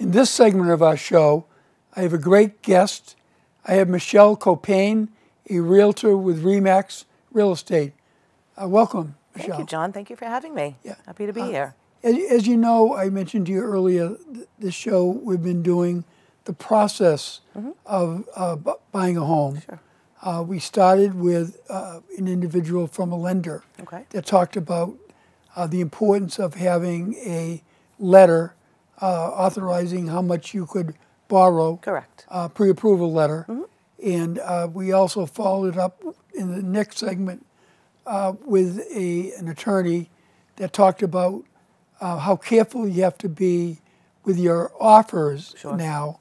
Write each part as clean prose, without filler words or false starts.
In this segment of our show, I have a great guest. I have Michelle Koppang, a realtor with RE/MAX Real Estate. Welcome, Michelle. Thank you, John. Thank you for having me. Yeah. Happy to be here. As you know, I mentioned to you earlier, this show we've been doing the process of buying a home. Sure. We started with an individual from a lender that talked about the importance of having a letter authorizing how much you could borrow. Correct. Pre-approval letter. And we also followed it up in the next segment with an attorney that talked about how careful you have to be with your offers now,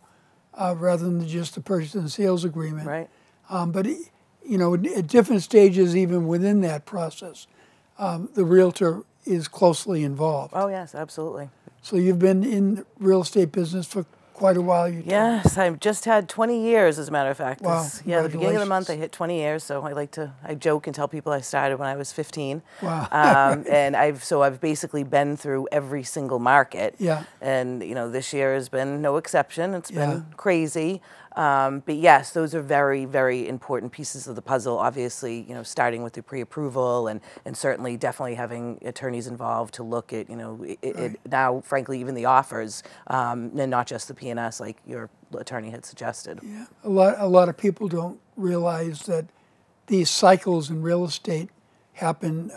rather than just the purchase and sales agreement. Right. But you know, at different stages, even within that process, the realtor is closely involved. Oh yes, absolutely. So you've been in the real estate business for quite a while. Yes, I've just had 20 years, as a matter of fact. Wow. Yeah, the beginning of the month I hit 20 years, so I joke and tell people I started when I was 15. Wow. And I've basically been through every single market. Yeah. And you know, this year has been no exception. It's been crazy. But yes, those are very, very important pieces of the puzzle. Obviously, you know, starting with the pre-approval and certainly definitely having attorneys involved to look at, you know, now, frankly, even the offers, and not just the P&S like your attorney had suggested. Yeah, a lot of people don't realize that these cycles in real estate happen,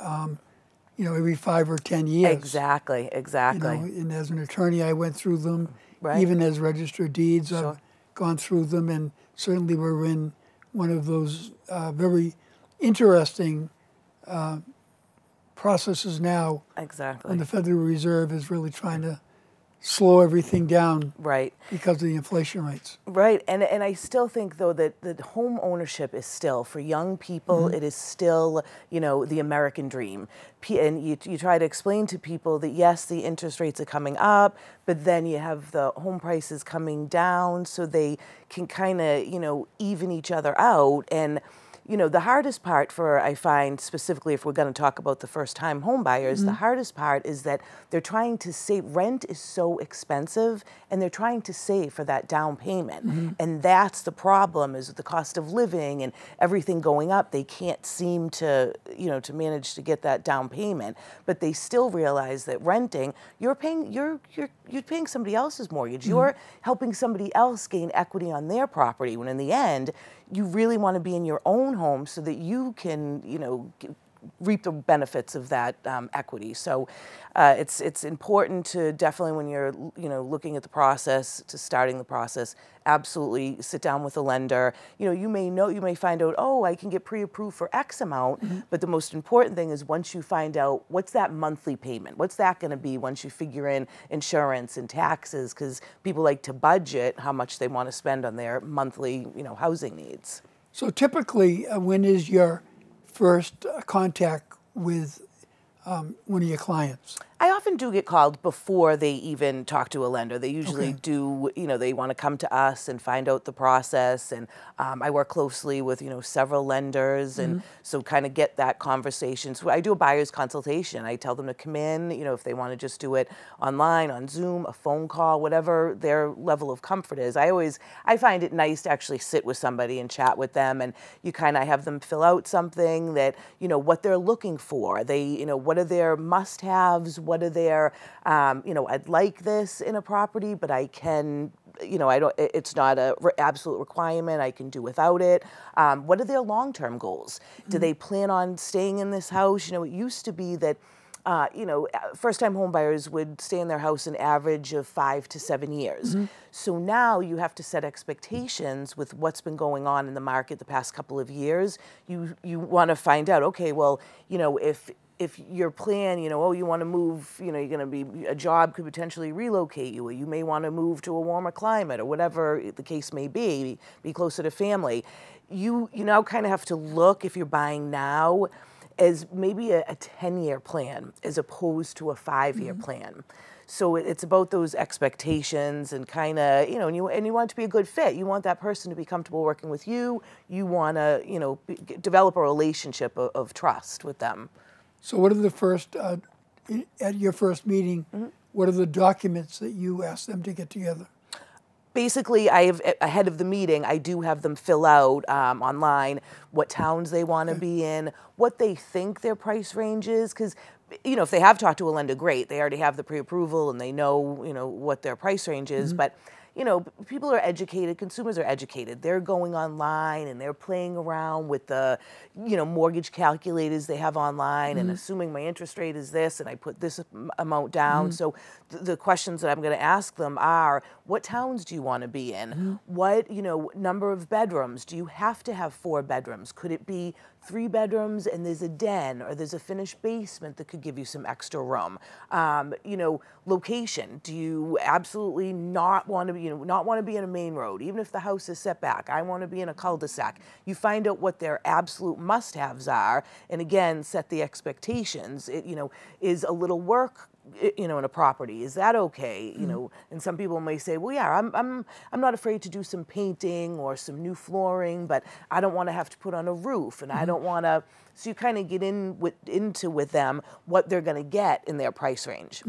you know, every 5 or 10 years. Exactly, exactly. You know, and as an attorney, I went through them. Right. Even as registered deeds, I've gone through them, and certainly we're in one of those very interesting processes now. Exactly. When the Federal Reserve is really trying to slow everything down. Right. Because of the inflation rates. Right, and I still think though that home ownership is still, for young people, it is still, you know, the American dream. And you try to explain to people that yes, the interest rates are coming up, but then you have the home prices coming down, so they can kind of, you know, even each other out. And you know, the hardest part I find, specifically if we're going to talk about the first-time home buyers, the hardest part is that they're trying to save. Rent is so expensive, and they're trying to save for that down payment. And that's the problem, is the cost of living and everything going up. They can't seem to, you know, to manage to get that down payment. But they still realize that renting, you're paying somebody else's mortgage. You're helping somebody else gain equity on their property, when in the end, you really want to be in your own home so that you can, you know, reap the benefits of that equity. So it's important to definitely, when you're, you know, looking at the process, to starting the process, absolutely sit down with a lender. You know, you may find out, oh, I can get pre-approved for X amount, but the most important thing is once you find out what's that monthly payment, what's that going to be once you figure in insurance and taxes, because people like to budget how much they want to spend on their monthly, you know, housing needs. So typically, when is your first contact with one of your clients? I often do get called before they even talk to a lender. They usually do, you know, they want to come to us and find out the process. And I work closely with, you know, several lenders, and so kind of get that conversation. So I do a buyer's consultation. I tell them to come in, you know, if they want to just do it online, on Zoom, a phone call, whatever their level of comfort is. I find it nice to actually sit with somebody and chat with them, and you kind of have them fill out something that, you know, what they're looking for. They, you know, what are their must-haves? What are their, you know, I'd like this in a property, but I can, you know, it's not a absolute requirement. I can do without it. What are their long-term goals? Do they plan on staying in this house? You know, it used to be that, you know, first-time home buyers would stay in their house an average of 5 to 7 years. So now you have to set expectations with what's been going on in the market the past couple of years. You want to find out, okay, well, you know, if your plan, you know, oh, you want to move, you know, you're going to be, a job could potentially relocate you, or you may want to move to a warmer climate, or whatever the case may be closer to family. You now kind of have to look, if you're buying now, as maybe a 10-year plan as opposed to a 5-year plan. So it's about those expectations and kind of, you know, and you want it to be a good fit. You want that person to be comfortable working with you. You want to, you know, develop a relationship of trust with them. So what are the first, at your first meeting, what are the documents that you ask them to get together? basically, I have, ahead of the meeting, I do have them fill out online what towns they want to be in, what they think their price range is, because if they have talked to a lender, great, they already have the pre-approval and they know, what their price range is, but people are educated, consumers are educated. They're going online and they're playing around with the, mortgage calculators they have online and assuming my interest rate is this and I put this amount down. So the questions that I'm going to ask them are, what towns do you want to be in? What, number of bedrooms? Do you have to have 4 bedrooms? Could it be 3 bedrooms and there's a den or there's a finished basement that could give you some extra room? Location. Do you absolutely not want to be, not want to be in a main road, even if the house is set back? I want to be in a cul-de-sac. You find out what their absolute must-haves are, and again, set the expectations. It, is a little work, in a property, is that okay? And some people may say, well, yeah, I'm not afraid to do some painting or some new flooring, but I don't want to have to put on a roof, and I don't want to. So you kind of get into with them what they're going to get in their price range.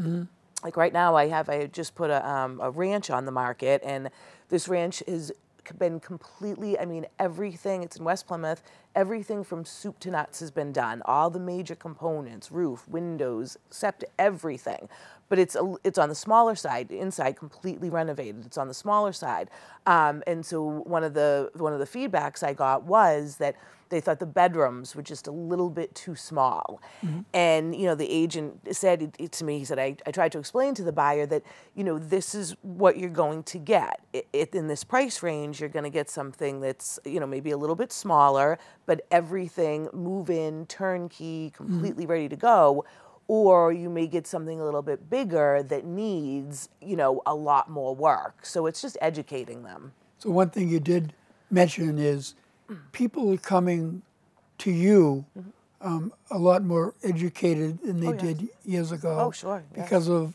Like right now, I just put a ranch on the market, and this ranch has been completely, everything, it's in West Plymouth, everything from soup to nuts has been done. All the major components, roof, windows, septic, everything. But it's on the smaller side, inside completely renovated. It's on the smaller side. And so one of the feedbacks I got was that they thought the bedrooms were just a little bit too small. And, the agent said to me, he said, I tried to explain to the buyer that, this is what you're going to get. In this price range, you're going to get something that's, maybe a little bit smaller, but everything move-in, turnkey, completely ready to go. Or you may get something a little bit bigger that needs, a lot more work. So it's just educating them. So one thing you did mention is people are coming to you a lot more educated than they did years ago. Oh, sure. Because of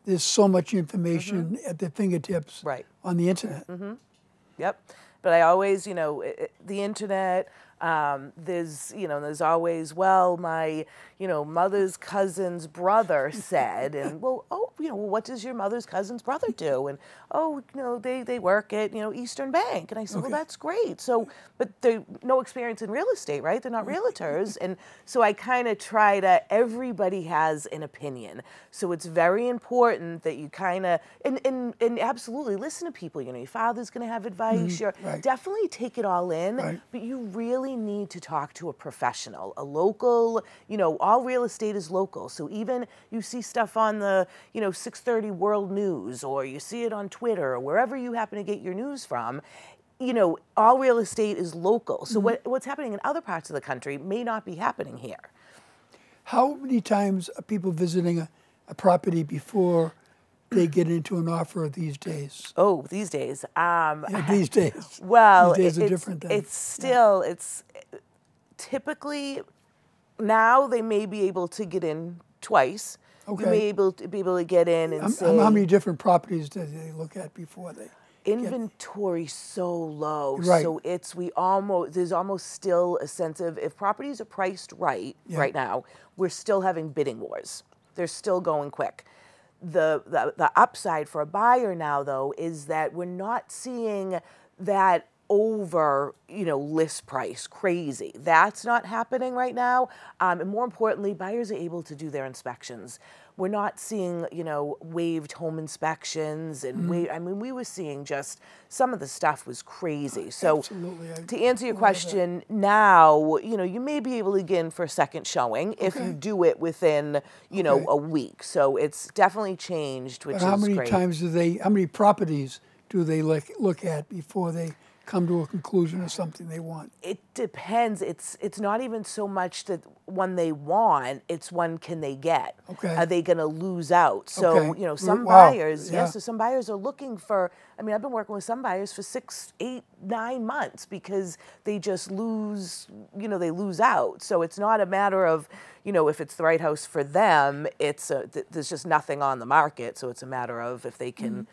there's so much information at their fingertips on the internet. Yep. But I always, the internet, there's always, well, my, mother's cousin's brother said, and well, what does your mother's cousin's brother do? And, they work at, Eastern Bank. And I said, well, that's great. So, but they're no experience in real estate, right? They're not realtors. And so I kind of try to, everybody has an opinion. So it's very important that you kind of, and absolutely listen to people. Your father's going to have advice. Definitely take it all in, but you really need to talk to a professional, a local, all real estate is local. So even you see stuff on the, 6:30 World News, or you see it on Twitter, or wherever you happen to get your news from, all real estate is local. So what's happening in other parts of the country may not be happening here. How many times are people visiting a property before they get into an offer these days? Oh, these days. These days. Well, these days are different than, it's still, it's typically, now they may be able to get in twice. You may be able to get in and say. How many different properties do they look at before they? Inventory so low, Right. so there's almost still a sense of, if properties are priced right now, we're still having bidding wars. They're still going quick. The upside for a buyer now, though, is that we're not seeing that over, list price crazy. That's not happening right now. And more importantly, buyers are able to do their inspections. We're not seeing, waived home inspections, and we were seeing just some of the stuff was crazy. So Absolutely. to answer your question, now, you may be able to get in for a second showing if you do it within, a week. So it's definitely changed, which is great. How many properties do they look at before they come to a conclusion of something they want? It depends. It's not even so much that one they want, it's one can they get. Are they going to lose out? So, some buyers, so some buyers are looking for, I've been working with some buyers for 6, 8, 9 months because they just lose, they lose out. So it's not a matter of, if it's the right house for them, there's just nothing on the market. So it's a matter of if they can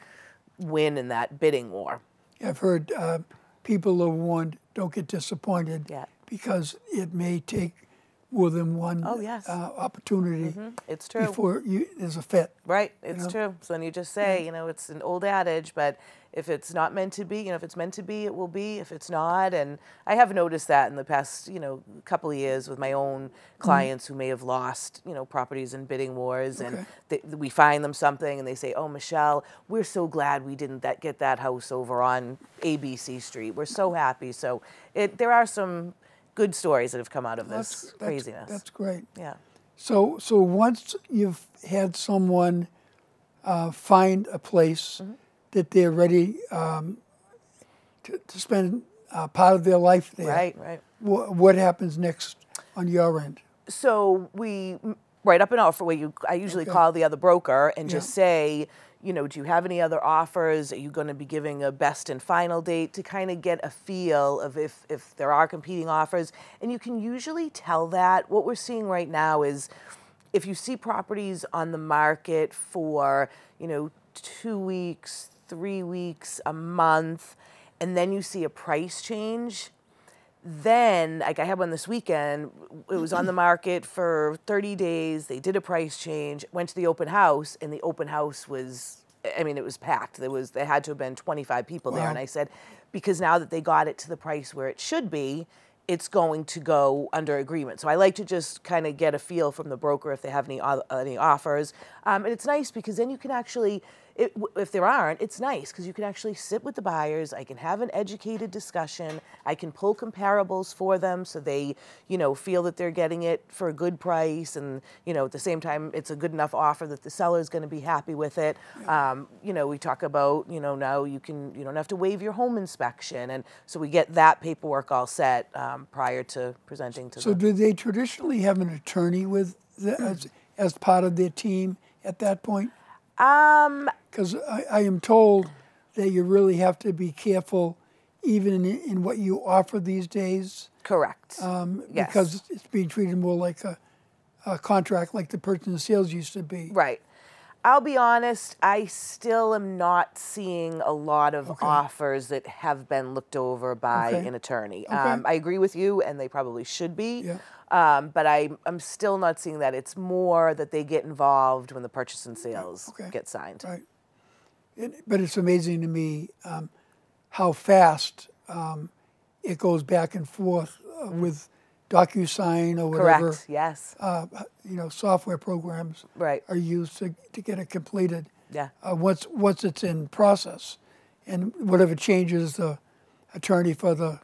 win in that bidding war. I've heard people are warned, don't get disappointed because it may take more than one opportunity. It's true. Before there's a fit. Right, it's true. So then you just say, it's an old adage, but if it's not meant to be, if it's meant to be, it will be. If it's not, and I have noticed that in the past, couple of years with my own clients who may have lost, properties in bidding wars, and we find them something, and they say, "Oh, Michelle, we're so glad we didn't get that house over on ABC Street. We're so happy." So there are some good stories that have come out of this craziness. That's great. Yeah. So once you've had someone find a place that they're ready to spend part of their life there, right. What happens next on your end? So we write up an offer where I usually call the other broker and just say, do you have any other offers? Are you going to be giving a best and final date, to kind of get a feel of if there are competing offers? And you can usually tell that. What we're seeing right now is if you see properties on the market for, 2 weeks, 3 weeks, a month, and then you see a price change, then, like I had one this weekend, it was on the market for 30 days, they did a price change, went to the open house, and the open house was, it was packed. There had to have been 25 people there, and I said, because now that they got it to the price where it should be, it's going to go under agreement. So I like to just kind of get a feel from the broker if they have any offers. And it's nice because then you can actually, if there aren't, it's nice because you can actually sit with the buyers. I can have an educated discussion. I can pull comparables for them so they, feel that they're getting it for a good price, and at the same time it's a good enough offer that the seller is going to be happy with it. We talk about, now you don't have to waive your home inspection, and so we get that paperwork all set prior to presenting to them. So do they traditionally have an attorney with as part of their team at that point? Because I am told that you really have to be careful even in what you offer these days. Correct. Yes. Because it's being treated more like a contract, like the purchase and sales used to be. Right. I'll be honest, I still am not seeing a lot of offers that have been looked over by an attorney. I agree with you, and they probably should be. Yeah. But I'm still not seeing that. It's more that they get involved when the purchase and sales get signed. Right. But it's amazing to me how fast it goes back and forth with DocuSign or whatever. Correct. Yes. Software programs are used to get it completed. Yeah. Once it's in process, and whatever changes the attorney for the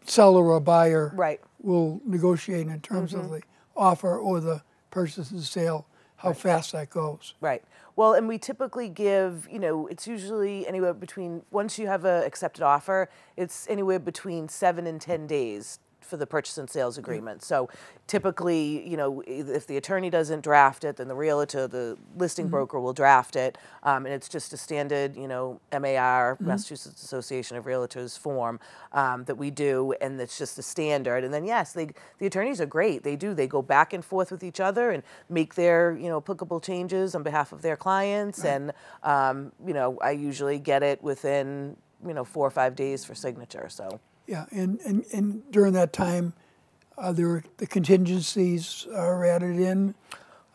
seller or buyer will negotiate in terms of the offer or the purchase and sale, how fast that goes. Right. Well, and we typically give, it's usually anywhere between, once you have an accepted offer, it's anywhere between 7 and 10 days for the purchase and sales agreement. So typically, if the attorney doesn't draft it, then the realtor, the listing broker, will draft it. And it's just a standard, MAR, Massachusetts Association of Realtors form that we do, and it's just a standard. And then, yes, the attorneys are great. They go back and forth with each other and make their, applicable changes on behalf of their clients. And, I usually get it within, 4 or 5 days for signature, so. Yeah, and during that time, the contingencies are added in.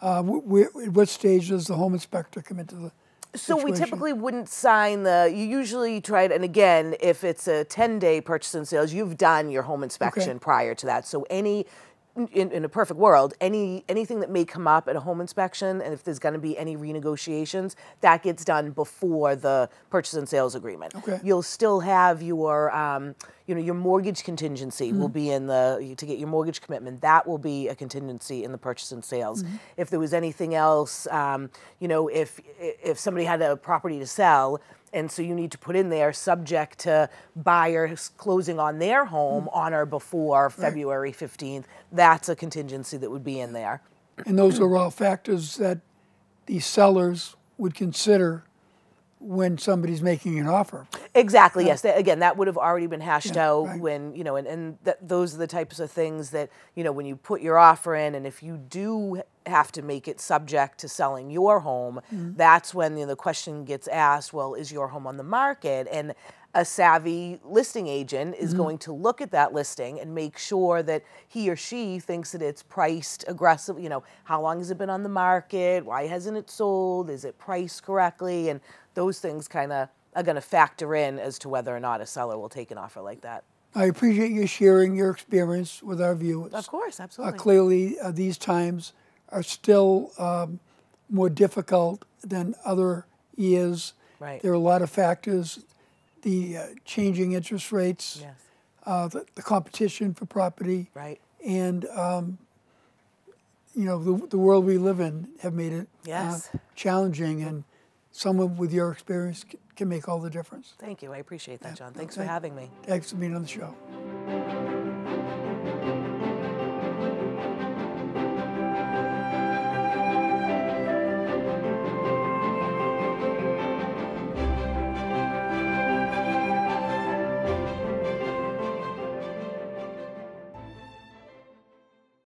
At what stage does the home inspector come into the situation? So we typically wouldn't sign you usually try it, and again, if it's a 10-day purchase and sales, you've done your home inspection prior to that. So in a perfect world, anything that may come up at a home inspection, and if there's going to be any renegotiations, that gets done before the purchase and sales agreement. You'll still have your your mortgage contingency will be in to get your mortgage commitment. That will be a contingency in the purchase and sales. If there was anything else, if somebody had a property to sell, and so you need to put in there subject to buyers closing on their home on or before February 15th, that's a contingency that would be in there. And those are all factors that the sellers would consider when somebody's making an offer. Exactly, yes. Again, that would have already been hashed out when, those are the types of things that, when you put your offer in, and if you do have to make it subject to selling your home, that's when the question gets asked, well, is your home on the market? And a savvy listing agent is going to look at that listing and make sure that he or she thinks that it's priced aggressively. How long has it been on the market? Why hasn't it sold? Is it priced correctly? And those things kind of are going to factor in as to whether or not a seller will take an offer like that. I appreciate you sharing your experience with our viewers. Of course, absolutely. Clearly, these times are still more difficult than other years. Right. There are a lot of factors, the changing interest rates, Yes. the competition for property, Right. and you know, the world we live in have made it Yes. challenging, and someone with your experience can make all the difference. Thank you. I appreciate that, John. Thanks for having me. Thanks for being on the show.